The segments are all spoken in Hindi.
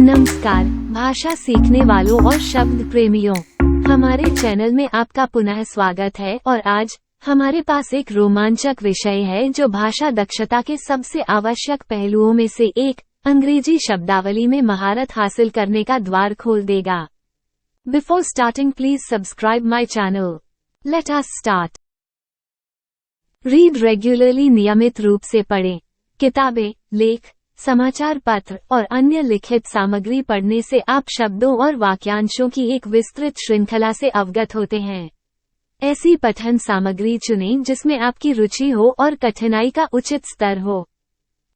नमस्कार भाषा सीखने वालों और शब्द प्रेमियों, हमारे चैनल में आपका पुनः स्वागत है। और आज हमारे पास एक रोमांचक विषय है जो भाषा दक्षता के सबसे आवश्यक पहलुओं में से एक अंग्रेजी शब्दावली में महारत हासिल करने का द्वार खोल देगा। Before starting please subscribe my channel. Let us start. Read regularly, नियमित रूप से पढ़ें। किताबें, लेख, समाचार पत्र और अन्य लिखित सामग्री पढ़ने से आप शब्दों और वाक्यांशों की एक विस्तृत श्रृंखला से अवगत होते हैं। ऐसी पठन सामग्री चुनें जिसमें आपकी रुचि हो और कठिनाई का उचित स्तर हो।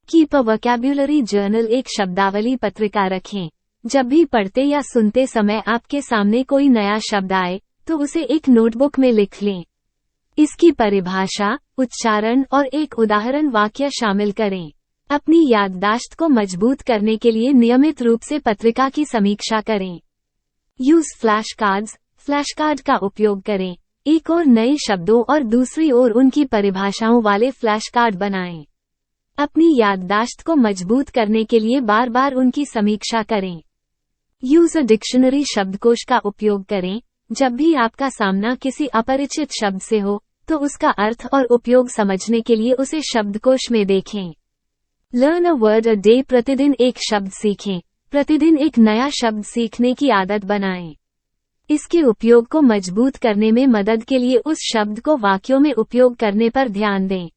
कीप अ वोकैब्युलरी जर्नल, एक शब्दावली पत्रिका रखें। जब भी पढ़ते या सुनते समय आपके सामने कोई नया शब्द आए तो उसे एक नोटबुक में लिख लें। इसकी परिभाषा, उच्चारण और एक उदाहरण वाक्य शामिल करें। अपनी याददाश्त को मजबूत करने के लिए नियमित रूप से पत्रिका की समीक्षा करें। Use flash cards, flash card का उपयोग करें। एक और नए शब्दों और दूसरी ओर उनकी परिभाषाओं वाले फ्लैश कार्ड बनाएं। अपनी याददाश्त को मजबूत करने के लिए बार बार उनकी समीक्षा करें। यूज अ डिक्शनरी, शब्दकोश का उपयोग करें। जब भी आपका सामना किसी अपरिचित शब्द से हो तो उसका अर्थ और उपयोग समझने के लिए उसे शब्दकोश में देखें। Learn a word a day, प्रतिदिन एक शब्द सीखें। प्रतिदिन एक नया शब्द सीखने की आदत बनाएं। इसके उपयोग को मजबूत करने में मदद के लिए उस शब्द को वाक्यों में उपयोग करने पर ध्यान दें।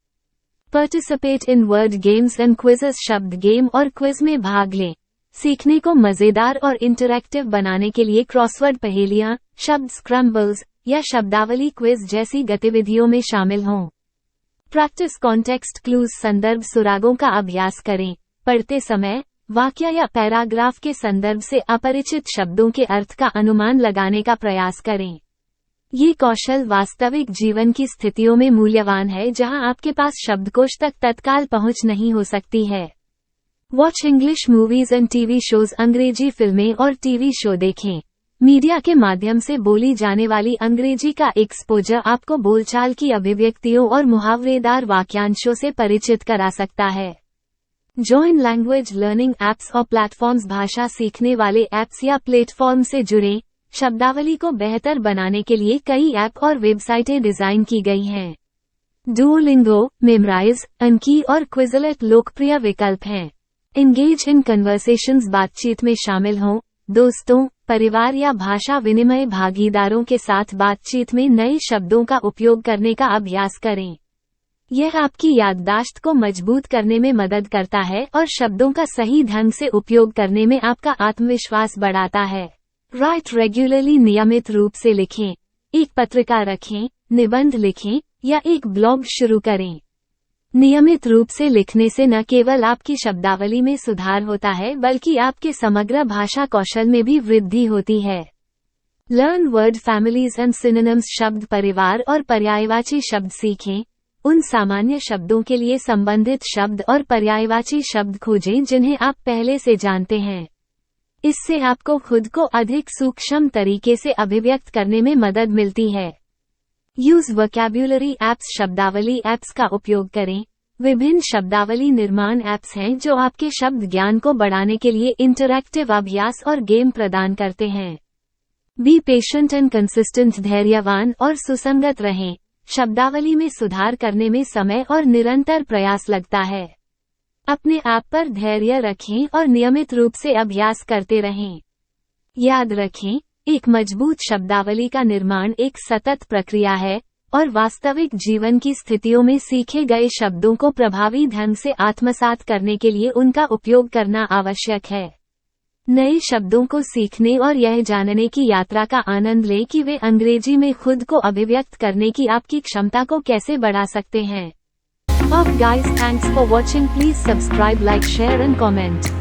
Participate in word games and quizzes, शब्द गेम और क्विज में भाग लें। सीखने को मजेदार और इंटरैक्टिव बनाने के लिए क्रॉसवर्ड पहेलियां, शब्द स्क्रैम्बल्स या शब्दावली क्विज जैसी गतिविधियों में शामिल हों। प्रैक्टिस कॉन्टेक्स्ट क्लूज, संदर्भ सुरागों का अभ्यास करें। पढ़ते समय वाक्य या पैराग्राफ के संदर्भ से अपरिचित शब्दों के अर्थ का अनुमान लगाने का प्रयास करें। ये कौशल वास्तविक जीवन की स्थितियों में मूल्यवान है जहां आपके पास शब्दकोश तक तत्काल पहुंच नहीं हो सकती है। Watch English movies and TV shows, अंग्रेजी फिल्में और टीवी शो देखें। मीडिया के माध्यम से बोली जाने वाली अंग्रेजी का एक्सपोजर आपको बोलचाल की अभिव्यक्तियों और मुहावरेदार वाक्यांशों से परिचित करा सकता है। जॉइन लैंग्वेज लर्निंग एप्स और प्लेटफॉर्म्स, भाषा सीखने वाले एप्स या प्लेटफॉर्म से जुड़ें। शब्दावली को बेहतर बनाने के लिए कई ऐप और वेबसाइटें डिजाइन की गई हैं। डुओलिंगो, मेमराइज, अनकी और क्विज़लेट लोकप्रिय विकल्प हैं। एंगेज इन कन्वर्सेशंस, बातचीत में शामिल हों। दोस्तों, परिवार या भाषा विनिमय भागीदारों के साथ बातचीत में नए शब्दों का उपयोग करने का अभ्यास करें। यह आपकी याददाश्त को मजबूत करने में मदद करता है और शब्दों का सही ढंग से उपयोग करने में आपका आत्मविश्वास बढ़ाता है। राइट रेगुलरली, नियमित रूप से लिखें। एक पत्रिका रखें, निबंध लिखें या एक ब्लॉग शुरू करें। नियमित रूप से लिखने से न केवल आपकी शब्दावली में सुधार होता है बल्कि आपके समग्र भाषा कौशल में भी वृद्धि होती है। Learn word families and synonyms, शब्द परिवार और पर्यायवाची शब्द सीखें। उन सामान्य शब्दों के लिए संबंधित शब्द और पर्यायवाची शब्द खोजें जिन्हें आप पहले से जानते हैं। इससे आपको खुद को अधिक सूक्ष्म तरीके से अभिव्यक्त करने में मदद मिलती है। यूज वोकैब्युलरी एप्स, शब्दावली एप्स का उपयोग करें। विभिन्न शब्दावली निर्माण एप्स हैं जो आपके शब्द ज्ञान को बढ़ाने के लिए इंटरैक्टिव अभ्यास और गेम प्रदान करते हैं। बी पेशेंट एंड कंसिस्टेंट, धैर्यवान और सुसंगत रहें। शब्दावली में सुधार करने में समय और निरंतर प्रयास लगता है। अपने आप पर धैर्य रखें और नियमित रूप से अभ्यास करते रहें। याद रखें, एक मजबूत शब्दावली का निर्माण एक सतत प्रक्रिया है और वास्तविक जीवन की स्थितियों में सीखे गए शब्दों को प्रभावी ढंग से आत्मसात करने के लिए उनका उपयोग करना आवश्यक है। नए शब्दों को सीखने और यह जानने की यात्रा का आनंद लें कि वे अंग्रेजी में खुद को अभिव्यक्त करने की आपकी क्षमता को कैसे बढ़ा सकते हैं। Guys, thanks for watching. Please subscribe, like, share and comment.